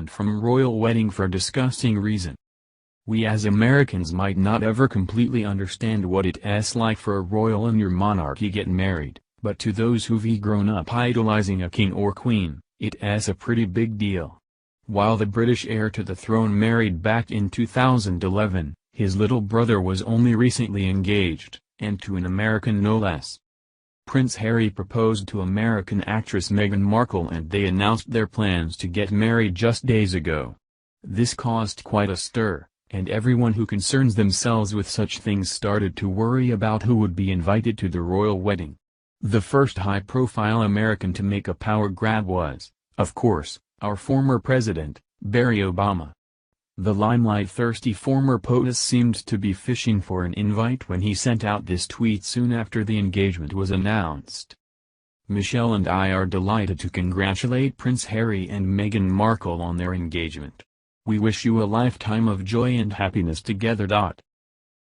banned from royal wedding for disgusting reason. We as Americans might not ever completely understand what it's like for a royal in your monarchy get married, but to those who've grown up idolizing a king or queen, it's a pretty big deal. While the British heir to the throne married back in 2011, his little brother was only recently engaged, and to an American no less. Prince Harry proposed to American actress Meghan Markle and they announced their plans to get married just days ago. This caused quite a stir, and everyone who concerns themselves with such things started to worry about who would be invited to the royal wedding. The first high-profile American to make a power grab was, of course, our former president, Barack Obama. The limelight-thirsty former POTUS seemed to be fishing for an invite when he sent out this tweet soon after the engagement was announced. "Michelle and I are delighted to congratulate Prince Harry and Meghan Markle on their engagement. We wish you a lifetime of joy and happiness together."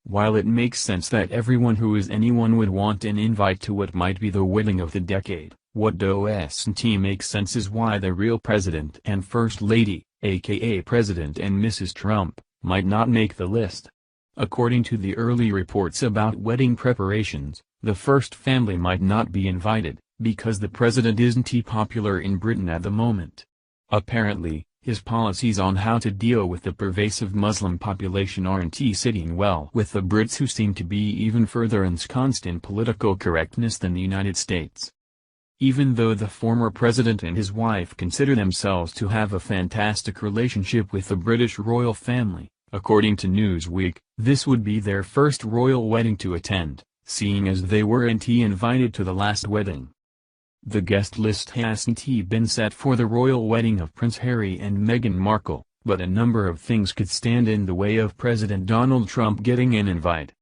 While it makes sense that everyone who is anyone would want an invite to what might be the wedding of the decade, what doesn't make sense is why the real president and first lady, aka President and Mrs. Trump, might not make the list. According to the early reports about wedding preparations, the first family might not be invited, because the president isn't popular in Britain at the moment. Apparently, his policies on how to deal with the pervasive Muslim population aren't sitting well with the Brits, who seem to be even further ensconced in political correctness than the United States. Even though the former president and his wife consider themselves to have a fantastic relationship with the British royal family, according to Newsweek, this would be their first royal wedding to attend, seeing as they weren't invited to the last wedding. The guest list hasn't been set for the royal wedding of Prince Harry and Meghan Markle, but a number of things could stand in the way of President Donald Trump getting an invite.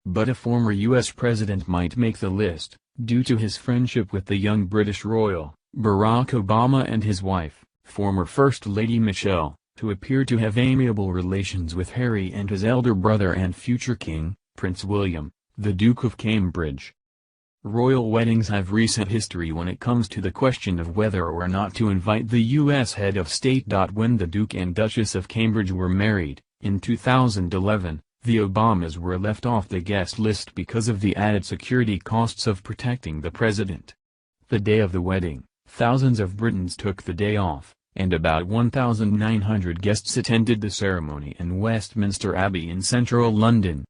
But a former U.S. president might make the list, due to his friendship with the young British royal, Barack Obama, and his wife, former First Lady Michelle, who appear to have amiable relations with Harry and his elder brother and future king, Prince William, the Duke of Cambridge. Royal weddings have recent history when it comes to the question of whether or not to invite the U.S. head of state. When the Duke and Duchess of Cambridge were married, in 2011, the Obamas were left off the guest list because of the added security costs of protecting the president. The day of the wedding, thousands of Britons took the day off, and about 1,900 guests attended the ceremony in Westminster Abbey in central London.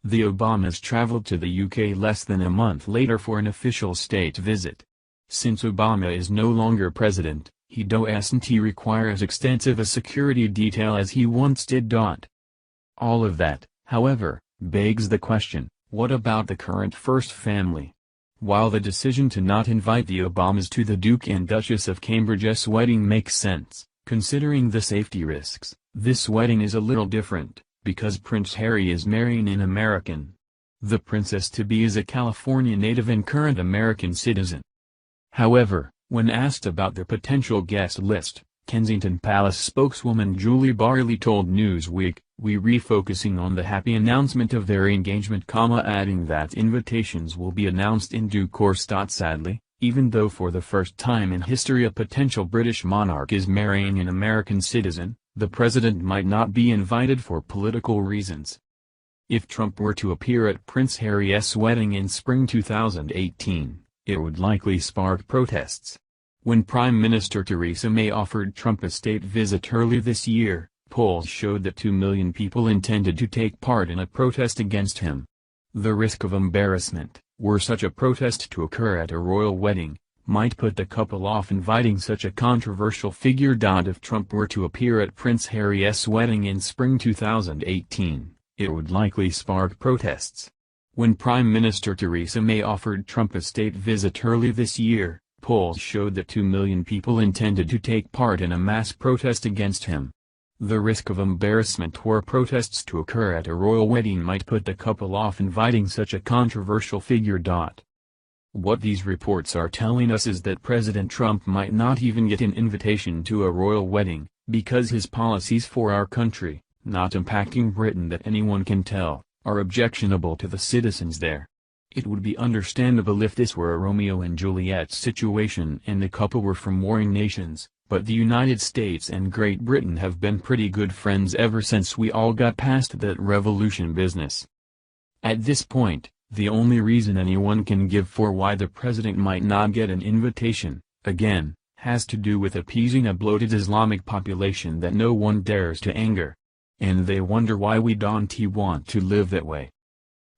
The Obamas traveled to the UK less than a month later for an official state visit. Since Obama is no longer president, he doesn't require as extensive a security detail as he once did. All of that, however, begs the question, what about the current first family? While the decision to not invite the Obamas to the Duke and Duchess of Cambridge's wedding makes sense, considering the safety risks, this wedding is a little different, because Prince Harry is marrying an American. The princess-to-be is a California native and current American citizen. However, when asked about the potential guest list, Kensington Palace spokeswoman Julie Barley told Newsweek, "We're refocusing on the happy announcement of their engagement," adding that invitations will be announced in due course. Sadly, even though for the first time in history a potential British monarch is marrying an American citizen, the president might not be invited for political reasons. If Trump were to appear at Prince Harry's wedding in spring 2018, it would likely spark protests. When Prime Minister Theresa May offered Trump a state visit early this year, polls showed that 2 million people intended to take part in a protest against him. The risk of embarrassment, were such a protest to occur at a royal wedding, might put the couple off inviting such a controversial figure. If Trump were to appear at Prince Harry's wedding in spring 2018, it would likely spark protests. When Prime Minister Theresa May offered Trump a state visit early this year, polls showed that 2 million people intended to take part in a mass protest against him. The risk of embarrassment were protests to occur at a royal wedding might put the couple off inviting such a controversial figure. What these reports are telling us is that President Trump might not even get an invitation to a royal wedding, because his policies for our country, not impacting Britain that anyone can tell, are objectionable to the citizens there. It would be understandable if this were a Romeo and Juliet situation and the couple were from warring nations, But the United States and Great Britain have been pretty good friends ever since we all got past that revolution business. At this point, the only reason anyone can give for why the president might not get an invitation, again, has to do with appeasing a bloated Islamic population that no one dares to anger. And they wonder why we don't want to live that way.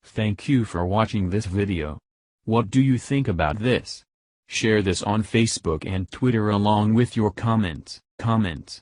Thank you for watching this video. What do you think about this? Share this on Facebook and Twitter along with your comments.